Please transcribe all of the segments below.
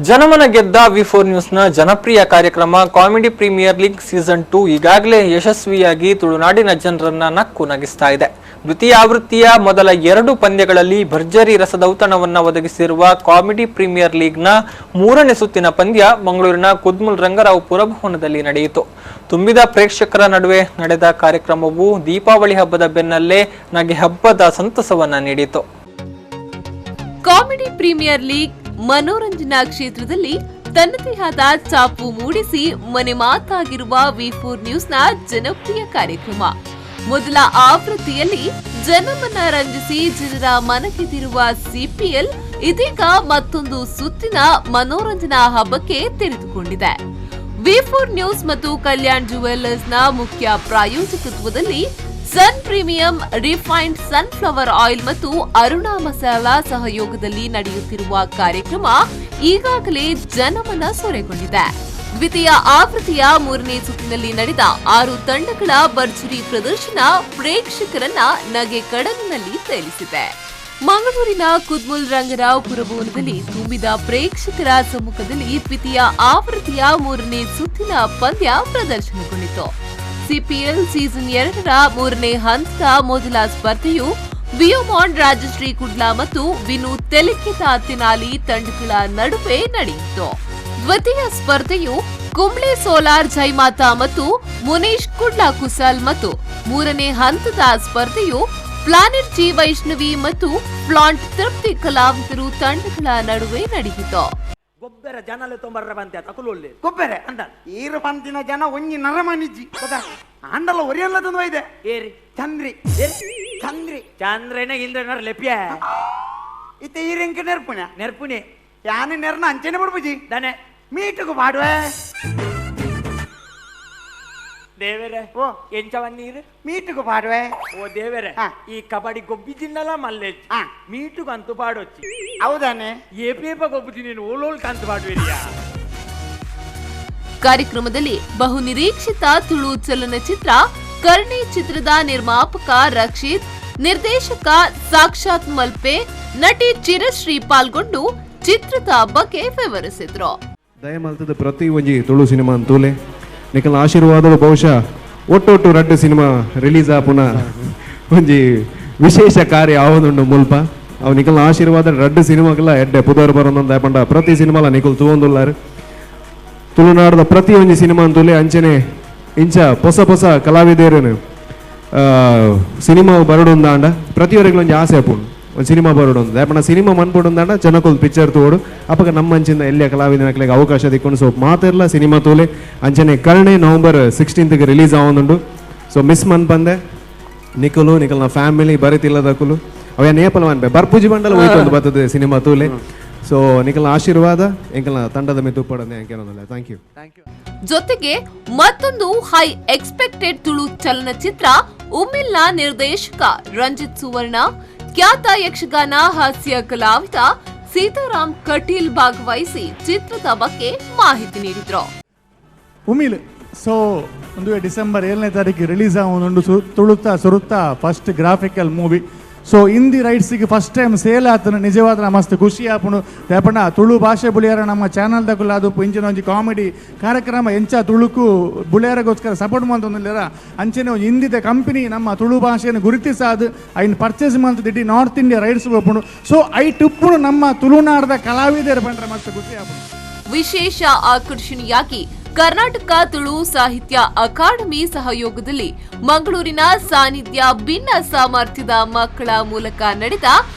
ಜನಮನ ಗೆದ್ದ ವಿ4 ನ್ಯೂಸ್ನ ಜನಪ್ರಿಯ ಕಾರ್ಯಕ್ರಮ ಕಾಮಿಡಿ ಪ್ರೀಮಿಯರ್ ಲೀಗ್ ಸೀಸನ್ 2 ಈಗಾಗಲೇ ಯಶಸ್ವಿಯಾಗಿ ತುಳುನಾಡಿನ ಜನರನ್ನ ನಕ್ಕು ನಗಿಸ್ತಾ ಇದೆ. ದ್ವಿತೀಯ ಆವೃತ್ತಿಯ ಮೊದಲ 2 ಪಂದ್ಯಗಳಲ್ಲಿ ಭರ್ಜರಿ ರಸದೌತಣವನ್ನ ಒದಗಿಸಿರುವ ಕಾಮಿಡಿ ಪ್ರೀಮಿಯರ್ ಲೀಗ್ನ 3ನೇ ಸುತ್ತಿನ ಪಂದ್ಯ ಮಂಗಳೂರಿನ ಕುದ್ಮುಲ್ ರಂಗರಾವ್ ಪುರಭವನದಲ್ಲಿ ನಡೆಯಿತು. ತುಂಬಿದ ಪ್ರೇಕ್ಷಕರ ನಡುವೆ ನಡೆದ ಕಾರ್ಯಕ್ರಮವು ದೀಪಾವಳಿ ಹಬ್ಬದ ಬೆನ್ನಲ್ಲೇ ನಗೆ ಹಬ್ಬದ ಸಂತಸವನ್ನ ನೀಡಿತು. ಕಾಮಿಡಿ ಪ್ರೀಮಿಯರ್ ಲೀಗ್ ಮನೋರಂಜನಾ ಕ್ಷೇತ್ರದಲ್ಲಿ ತನ್ನದೇ ಆದ ಛಾಪು ಮೂಡಿಸಿ ಮನೆ ಮಾತಾಗಿರುವ ವಿ4 ನ್ಯೂಸ್ನ ಜನಪ್ರಿಯ ಕಾರ್ಯಕ್ರಮ. ಮೊದಲ ಆವೃತ್ತಿಯಲ್ಲಿ ಜನಮನ ರಂಜಿಸಿ ಜನರ ಮನಗೆದಿರುವ ಸಿಪಿಎಲ್ ಇದೀಗ ಮತ್ತೊಂದು ಸುತ್ತಿನ ಮನೋರಂಜನಾ ಹಬ್ಬಕ್ಕೆ ತೆರೆದುಕೊಂಡಿದೆ. ವಿ4 ನ್ಯೂಸ್ ಮತ್ತು ಕಲ್ಯಾಣ್ ಜುವೆಲ್ಲರ್ಸ್ನ ಮುಖ್ಯ ಪ್ರಾಯೋಜಕತ್ವದಲ್ಲಿ ಸನ್ ಪ್ರೀಮಿಯಂ, ರಿಫೈನ್ಡ್ ಸನ್ಫ್ಲವರ್ ಆಯಿಲ್ ಮತ್ತು ಅರುಣಾ ಮಸಾಲಾ ಸಹಯೋಗದಲ್ಲಿ ನಡೆಯುತ್ತಿರುವ ಕಾರ್ಯಕ್ರಮ ಈಗಾಗಲೇ ಜನಮನ ಸೂರೆಗೊಂಡಿದೆ. ದ್ವಿತೀಯ ಆವೃತ್ತಿಯ 3ನೇ ಸುತ್ತಿನಲ್ಲಿ ನಡೆದ 6 ತಂಡಗಳ ಭರ್ಜರಿ ಪ್ರದರ್ಶನ ಪ್ರೇಕ್ಷಕರನ್ನ ನಗೆ ಕಡಲಿನಲ್ಲಿ ತೇಲಿಸಿದೆ. ಮಂಗಳೂರಿನ ಕುದ್ಮುಲ್ ರಂಗರಾವ್ ಪುರಭವನದಲ್ಲಿ ತುಂಬಿದ ಪ್ರೇಕ್ಷಕರ ಸಮ್ಮುಖದಲ್ಲಿ ದ್ವಿತೀಯ ಆವೃತ್ತಿಯ 3ನೇ ಸುತ್ತಿನ ಪಂದ್ಯ ಪ್ರದರ್ಶನಗೊಂಡಿತು. ಸಿಪಿಎಲ್ ಸೀಸನ್ 2ರ 3ನೇ ಹಂತದ ಮೊದಲ ಸ್ಪರ್ಧೆಯು ವಿಯೋಮಾಂಡ್ ರಾಜಶ್ರೀ ಕುಡ್ಲಾ ಮತ್ತು ವಿನು ತೆಲಿಕೆತ ತೆನಾಲಿ ತಂಡಗಳ ನಡುವೆ ನಡೆಯಿತು. ದ್ವಿತೀಯ ಸ್ಪರ್ಧೆಯು ಕುಂಬ್ಳೆ ಸೋಲಾರ್ ಜೈಮಾತಾ ಮತ್ತು ಮುನೀಶ್ ಕುಡ್ಲಾ ಕುಸಲ್ ಮತ್ತು 3ನೇ ಹಂತದ ಸ್ಪರ್ಧೆಯು ಪ್ಲಾನೆಟ್ ಜಿ ವೈಷ್ಣವಿ ಮತ್ತು ಪ್ಲಾಂಟ್ ತೃಪ್ತಿ ಕಲಾವಿದರು ತಂಡಗಳ ನಡುವೆ ನಡೆಯಿತು. ಗೊಬ್ಬರ ಜನಲೆ ತೊಂಬರ್ರ ಬಂತೆ ತಕುಲೊಳ್ಳೆ ಗೊಬ್ಬರ ಅಂದ ಈರು ಬಂತಿನ ಜನ ಒಂಜಿ ನರಮನಿಜ್ಜಿ ಗೊತ್ತಾ ಅಂಡಲ್ಲ ಒರಿಯಲ್ಲದೊಂದು ಇದೆ ಏರಿ ಚಂದ್ರಿ ಚಂದ್ರಿ ಚಂದ್ರನ ಇಂದ್ರನರ ಲೆಪ್ಯ ಇತ್ತೆ ಈರಿಂಕ ನೆರ್ಪುಣೆ ಯಾನು ನೆರ್ನ ಅಂಚನೆ ಬಿಡ್ಬುಜಿ ದನೆ ಮೀಟುಗು ಮಾಡುವೆ ದೇವರೇ ಓ ಎಂಚವನ್ನೀರು ಮೀಟುಗು ಪಾಡುವೆ ಓ ದೇವರೇ ಈ ಕಬಡ್ಡಿ ಗೊಬ್ಬಿಜಿನ್ನಲ್ಲ ಮಲ್ಲೆ ಮೀಟುಗು ಅಂತೂ ಪಾಡೊಚ್ಚಿ ಹೌದಾನೆ ಏಪೇಪ ಗೊಬ್ಬುಜಿ ನೀನು ಓಲೋಲ್ ಕಂತು ಪಾಡುವಿರಿಯಾ. ಕಾರ್ಯಕ್ರಮದಲ್ಲಿ ಬಹು ನಿರೀಕ್ಷಿತ ತುಳು ಚಲನಚಿತ್ರ ಕರ್ಣಿ ಚಿತ್ರದ ನಿರ್ಮಾಪಕ ರಕ್ಷಿತ್, ನಿರ್ದೇಶಕ ಸಾಕ್ಷಾತ್ ಮಲ್ಪೆ, ನಟಿ ಚಿರಶ್ರೀ ಪಾಲ್ಗೊಂಡು ಚಿತ್ರದ ಬಗ್ಗೆ ವಿವರಿಸಿದ್ರು. ದಯಮಲ್ತದ ಪ್ರತಿ ಒಂಜಿ ತುಳು ಸಿನಿಮಾ ಅಂತೂಲೆ ನಿಕಲ್ ಆಶೀರ್ವಾದಗಳು ಬಹುಶಃ ಒಟ್ಟೊಟ್ಟು 2 ಸಿನಿಮಾ ರಿಲೀಸ್ ಆಪುನ ಒಂಜಿ ವಿಶೇಷ ಕಾರ್ಯ ಆವೊಂದುಂಡು ಮುಲ್ಪ ಅವು ನಿಕಲ್ ಆಶೀರ್ವಾದ 2 ಸಿನಿಮಾಗೆಲ್ಲ ಎಡ್ಡೆ ಪುದರ್ ಬರೋದೊಂದು ಪಂಡ ಪ್ರತಿ ಸಿನಿಮಾಲ ನಿಕಲ್ ತೂವೊಂದುಲ್ಲಾರು ತುಳುನಾಡದ ಪ್ರತಿ ಒಂಜಿ ಸಿನಿಮಾ ಅಂತೂಲೆ ಅಂಚನೆ ಇಂಚ ಹೊಸ ಹೊಸ ಕಲಾವಿದೇರನು ಸಿನಿಮಾ ಬರಡೊಂದಾಂಡ ಪ್ರತಿಯೊರಿಗೊಂದು ಆಸೆ ಆಪುಂಡು ಒಂದು ಸಿನಿಮಾ ಬರೋಡೊಂದು ಯಾಪಣ್ಣ ಸಿನಿಮಾ ಮನ್ಪೊಡೊಂದಾಂಡ ಜನಕ್ಕೊಂದು ಪಿಕ್ಚರ್ ತೋಡು ಅಪ್ಪಗ ನಮ್ಮ ಅಂಚಿಂದ ಎಲ್ಲೇ ಕಲಾವಿದನಕ್ಲಿಗೆ ಅವಕಾಶ ದಿಕ್ಕೊಂಡು ಸೊ ಮಾತೆಲ್ಲ ಸಿನಿಮಾ ತೋಲೆ ಅಂಚನೆ ಕರ್ಣೆ ನವಂಬರ್ 16ಗೆ ರಿಲೀಸ್ ಆವೊಂದುಂಡು. ಸೊ ಮಿಸ್ ಮನ್ ಬಂದೆ ನಿಕಲು ನಿಕಲ್ನ ಫ್ಯಾಮಿಲಿ ಬರೀತಿಲ್ಲದಕ್ಕಲು ಅವೇನು ನೇಪಲ್ ಅನ್ಬೆ ಬರ್ಪುಜಿ ಬಂಡಲ ಹೋಯ್ತು ಬರ್ತದೆ ಸಿನಿಮಾ ತೋಲೆ. ಸೊ ನಿಕಲ್ನ ಆಶೀರ್ವಾದ ಎಂಕಲ್ನ ತಂಡದ ಮೇಲೆ ತುಪ್ಪಡನೆ ಅಂಕೇನೊಂದಲ್ಲ. Thank you. ಜೊತೆಗೆ ಮತ್ತೊಂದು ಹೈ ಎಕ್ಸ್ಪೆಕ್ಟೆಡ್ ತುಳು ಚಲನಚಿತ್ರ ಉಮ್ಮಿಲ್ನ ನಿರ್ದೇಶಕ ರಂಜಿತ್ ಸುವರ್ಣ, ಖ್ಯಾತ ಯಕ್ಷಗಾನ ಹಾಸ್ಯ ಕಲಾವಿದ ಸೀತಾರಾಮ್ ಕಟೀಲ್ ಭಾಗವಹಿಸಿ ಚಿತ್ರದ ಬಗ್ಗೆ ಮಾಹಿತಿ ನೀಡಿದ್ರು. ಉಮಿಲ್ ಸೊ ಒಂದು ಡಿಸೆಂಬರ್ 7ನೇ ತಾರೀಕಿಗೆ ರಿಲೀಸ್ ಆಗೋದು ತುಳುತ್ತಾ ಸುರುತ್ತಾ first graphical movie. So Hindi ರೈಟ್ಸಿಗೆ ಫಸ್ಟ್ ಟೈಮ್ ಸೇಲ್ ಆತನ ನಿಜವಾದ ಮಸ್ತ್ ಖುಷಿ ಆಪುಂಡು ಯಾಪಣ್ಣ ತುಳು ಭಾಷೆ ಬುಳಿಯಾರ ನಮ್ಮ ಚಾನಲ್ದಾಗಲ್ಲ ಅದು ಇಂಚಿನ ಒಂಜಿ ಕಾಮಿಡಿ ಕಾರ್ಯಕ್ರಮ ಎಂಚ ತುಳುಕು ಬುಳಿಯಾರಗೋಸ್ಕರ ಸಪೋರ್ಟ್ ಮಾಡ್ತೊಂದಿಲ್ಲ ಅಂಚನೆ ಒಂದು ಹಿಂದಿದ ಕಂಪನಿ ನಮ್ಮ ತುಳು ಭಾಷೆಯನ್ನು ಗುರುತಿಸಾದು ಐನ್ ಪರ್ಚೇಸ್ ಮಾಡ್ತಿದ್ದಿ ನಾರ್ತ್ ಇಂಡಿಯಾ ರೈಟ್ಸ್ ಒಪ್ಪುಂಡು. ಸೊ ಐ ಟುಪ್ಪುಡು ನಮ್ಮ ತುಳುನಾಡದ ಕಲಾವಿದರು ಬಂದ್ರೆ ಮಸ್ತ್ ಖುಷಿ ಆಪುಂಡು. ವಿಶೇಷ ಆಕರ್ಷಣೆಯಾಗಿ ಕರ್ನಾಟಕ ತುಳು ಸಾಹಿತ್ಯ ಅಕಾಡೆಮಿ ಸಹಯೋಗದಲ್ಲಿ ಮಂಗಳೂರಿನ ಸಾನ್ನಿಧ್ಯ ಭಿನ್ನ ಸಾಮರ್ಥ್ಯದ ಮಕ್ಕಳ ಮೂಲಕ ನಡೆದ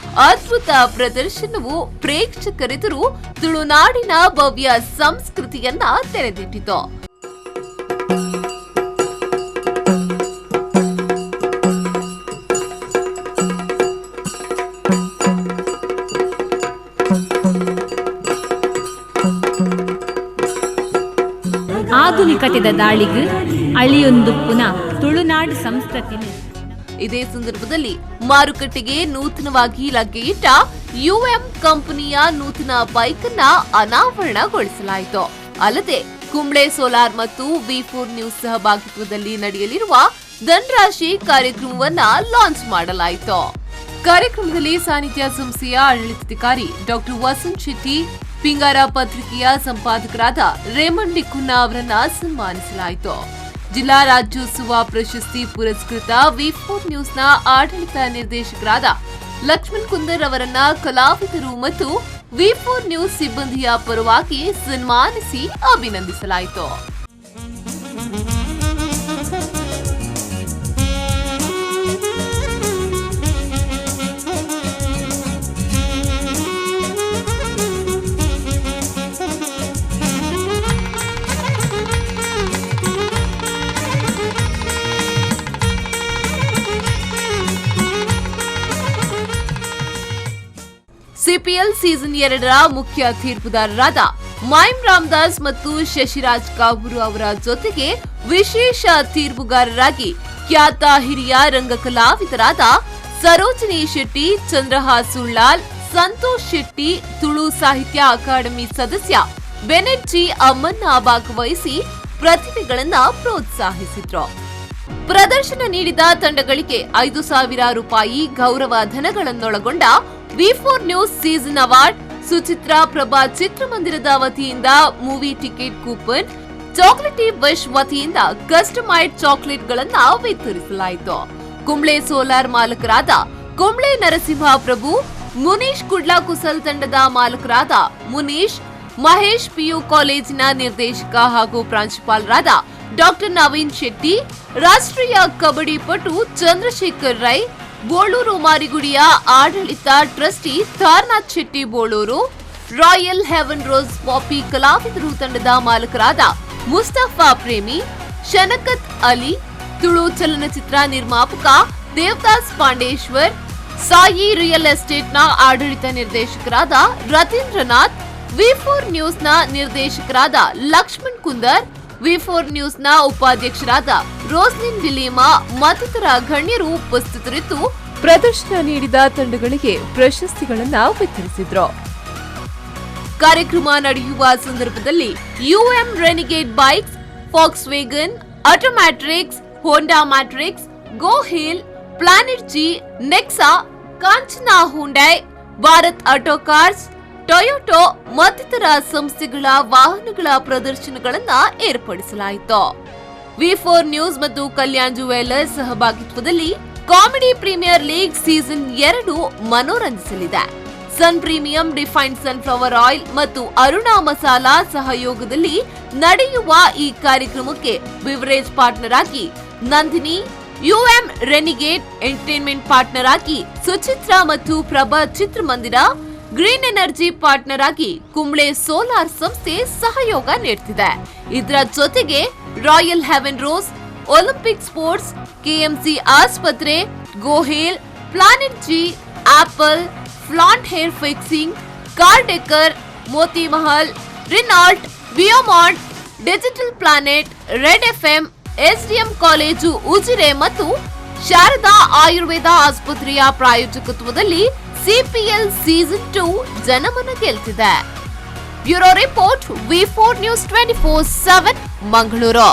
ಅದ್ಭುತ ಪ್ರದರ್ಶನವು ಪ್ರೇಕ್ಷಕರೆದುರು ತುಳುನಾಡಿನ ಭವ್ಯ ಸಂಸ್ಕೃತಿಯನ್ನ ತೆರೆದಿಟ್ಟಿತು. ಆಧುನಿಕತೆದ ದಾಳಿಗೆ ಅಳಿಯೊಂದು ಪುನಃ ತುಳುನಾಡು ಸಂಸ್ಕೃತಿ. ಇದೇ ಸಂದರ್ಭದಲ್ಲಿ ಮಾರುಕಟ್ಟೆಗೆ ನೂತನವಾಗಿ ಲಗ್ಗೆಯಿಟ್ಟ ಯುಎಂ ಕಂಪನಿಯ ನೂತನ ಬೈಕ್ ಅನ್ನ ಅನಾವರಣಗೊಳಿಸಲಾಯಿತು. ಅಲ್ಲದೆ ಕುಂಬ್ಳೆ ಸೋಲಾರ್ ಮತ್ತು ವಿ4 ನ್ಯೂಸ್ ಸಹಭಾಗಿತ್ವದಲ್ಲಿ ನಡೆಯಲಿರುವ ಧನರಾಶಿ ಕಾರ್ಯಕ್ರಮವನ್ನ ಲಾಂಚ್ ಮಾಡಲಾಯಿತು. ಕಾರ್ಯಕ್ರಮದಲ್ಲಿ ಸಾನ್ನಿಧ್ಯ ಸಂಸ್ಥೆಯ ಆಡಳಿತಾಧಿಕಾರಿ ಡಾಕ್ಟರ್ ವಸಂತ್ ಶೆಟ್ಟಿ, ಪಿಂಗಾರ ಪತ್ರಿಕೆಯ ಸಂಪಾದಕರಾದ ರೇಮಂಡ್ ಡಿಕುನ್ನಾ ಅವರನ್ನ ಸನ್ಮಾನಿಸಲಾಯಿತು. ಜಿಲ್ಲಾ ರಾಜ್ಯೋತ್ಸವ ಪ್ರಶಸ್ತಿ ಪುರಸ್ಕೃತ ವಿ4 ನ್ಯೂಸ್ನ ಆಡಳಿತ ನಿರ್ದೇಶಕರಾದ ಲಕ್ಷ್ಮಣ್ ಕುಂದರ್ ಅವರನ್ನ ಕಲಾವಿದರು ಮತ್ತು ವಿ4 ನ್ಯೂಸ್ ಸಿಬ್ಬಂದಿಯ ಪರವಾಗಿ ಸನ್ಮಾನಿಸಿ ಅಭಿನಂದಿಸಲಾಯಿತು. ಸಿಪಿಎಲ್ ಸೀಸನ್ 2ರ ಮುಖ್ಯ ತೀರ್ಪುದಾರರಾದ ಮೈಮ್ ರಾಮದಾಸ್ ಮತ್ತು ಶಶಿರಾಜ್ ಕಾವೂರು ಅವರ ಜೊತೆಗೆ ವಿಶೇಷ ತೀರ್ಪುಗಾರರಾಗಿ ಖ್ಯಾತ ಹಿರಿಯ ರಂಗಕಲಾವಿದರಾದ ಸರೋಜಿನಿ ಶೆಟ್ಟಿ, ಚಂದ್ರಹಾಸ್ ಸುಳ್ಳಾಲ್, ಸಂತೋಷ್ ಶೆಟ್ಟಿ, ತುಳು ಸಾಹಿತ್ಯ ಅಕಾಡೆಮಿ ಸದಸ್ಯ ಬೆನೆಟ್ ಜಿ ಅಮ್ಮನ್ನ ಭಾಗವಹಿಸಿ ಪ್ರತಿಭೆಗಳನ್ನ ಪ್ರೋತ್ಸಾಹಿಸಿದ್ರು. ಪ್ರದರ್ಶನ ನೀಡಿದ ತಂಡಗಳಿಗೆ 5,000 ರೂಪಾಯಿ ಗೌರವ ಧನಗಳನ್ನೊಳಗೊಂಡ ವಿ4 news season award, Suchitra Prabha ಚಿತ್ರಮಂದಿರದ ವತಿಯಿಂದ movie ticket coupon, chocolatey wish ವತಿಯಿಂದ ಕಸ್ಟಮೈಡ್ ಚಾಕ್ಲೇಟ್ಗಳನ್ನ ವಿತರಿಸಲಾಯಿತು. ಕುಂಬ್ಳೆ ಸೋಲಾರ್ ಮಾಲಕರಾದ ಕುಂಬ್ಳೆ ನರಸಿಂಹ ಪ್ರಭು, ಮುನೀಶ್ ಕುಡ್ಲಾ ಕುಸಲ್ ತಂಡದ ಮಾಲಕರಾದ ಮುನೀಶ್, ಮಹೇಶ್ ಪಿಯು ಕಾಲೇಜಿನ ನಿರ್ದೇಶಕ ಹಾಗೂ ಪ್ರಾಂಶುಪಾಲರಾದ ಡಾಕ್ಟರ್ ನವೀನ್ ಶೆಟ್ಟಿ, ರಾಷ್ಟ್ರೀಯ ಕಬಡ್ಡಿ ಪಟು ಚಂದ್ರಶೇಖರ್ ರೈ, ಬೋಳೂರು ಮಾರಿಗುಡಿಯ ಆಡಳಿತ trustee Taranath Shetty Boloor, Royal haven Rose ಪಾಪಿ ಕಲಾವಿದರು ತಂಡದ ಮಾಲಕರಾದ ಮುಸ್ತಫಾ ಪ್ರೇಮಿ, ಶನಕತ್ ಅಲಿ, ತುಳು ಚಲನಚಿತ್ರ ನಿರ್ಮಾಪಕ ದೇವದಾಸ್ ಪಾಂಡೇಶ್ವರ್, ಸಾಯಿ ರಿಯಲ್ ಎಸ್ಟೇಟ್ನ ಆಡಳಿತ ನಿರ್ದೇಶಕರಾದ ರತೀಂದ್ರನಾಥ್, ವಿ4 ನ್ಯೂಸ್ನ ನಿರ್ದೇಶಕರಾದ ಲಕ್ಷ್ಮಣ್ ಕುಂದರ್, ವಿ4 ನ್ಯೂಸ್ನ ಉಪಾಧ್ಯಕ್ಷರಾದ ರೋಸ್ಲಿನ್ ಡಿಲೇಮಾ ಮತ್ತಿತರ ಗಣ್ಯರು ಉಪಸ್ಥಿತರಿದ್ದು ಪ್ರದರ್ಶನ ನೀಡಿದ ತಂಡಗಳಿಗೆ ಪ್ರಶಸ್ತಿಗಳನ್ನು ವಿತರಿಸಿದ್ರು. ಕಾರ್ಯಕ್ರಮ ನಡೆಯುವ ಸಂದರ್ಭದಲ್ಲಿ UM renegade bikes, Volkswagen, automatrix, Honda matrix, go hill, planet G, Nexa, Kanchana Hyundai, Bharat auto cars, Toyota ಮತ್ತಿತರ ಸಂಸ್ಥೆಗಳ ವಾಹನಗಳ ಪ್ರದರ್ಶನಗಳನ್ನ ಏರ್ಪಡಿಸಲಾಯಿತು. ವಿ4 ನ್ಯೂಸ್ ಮತ್ತು ಕಲ್ಯಾಣ್ ಜುವೆಲ್ಲರ್ಸ್ ಸಹಭಾಗಿತ್ವದಲ್ಲಿ ಕಾಮಿಡಿ ಪ್ರೀಮಿಯರ್ ಲೀಗ್ ಸೀಸನ್ 2 ಮನೋರಂಜಿಸಲಿದೆ. Sun premium, defined sunflower oil ಮತ್ತು ಅರುಣಾ ಮಸಾಲಾ ಸಹಯೋಗದಲ್ಲಿ ನಡೆಯುವ ಈ ಕಾರ್ಯಕ್ರಮಕ್ಕೆ ಬಿವರೇಜ್ ಪಾರ್ಟ್ನರ್ ಆಗಿ ನಂದಿನಿ, ಯುಎಂ ರೆನಿಗೇಡ್ ಎಂಟರ್ಟೈನ್ಮೆಂಟ್ ಪಾರ್ಟ್ನರ್ ಆಗಿ ಸುಚಿತ್ರಾ ಮತ್ತು ಪ್ರಭಾ ಚಿತ್ರಮಂದಿರ, ಗ್ರೀನ್ ಎನರ್ಜಿ ಪಾರ್ಟ್ನರ್ ಆಗಿ ಕುಂಬ್ಳೆ ಸೋಲಾರ್ ಸಂಸ್ಥೆ ಸಹಯೋಗ ನೀಡುತ್ತಿದೆ. ಇದರ ಜೊತೆಗೆ royal haven rose, Olympic sports, KMC ಆಸ್ಪತ್ರೆ, Gohil, planet G, apple, flaunt hair fixing, car decor, Moti Mahal, Renault, ವಿಯೋಮಾಂಟ್, digital planet, red FM, SDM college Ujire ಮತ್ತು ಶಾರದಾ ಆಯುರ್ವೇದ ಆಸ್ಪತ್ರೆಯ ಪ್ರಾಯೋಜಕತ್ವದಲ್ಲಿ ಸಿಪಿಎಲ್ ಸೀಸನ್ 2 ಜನಮನ ಗೆಲ್ತಿದೆ. ಬ್ಯೂರೋ ರಿಪೋರ್ಟ್, ವಿ4 ನ್ಯೂಸ್ 24/7 ಮಂಗಳೂರು.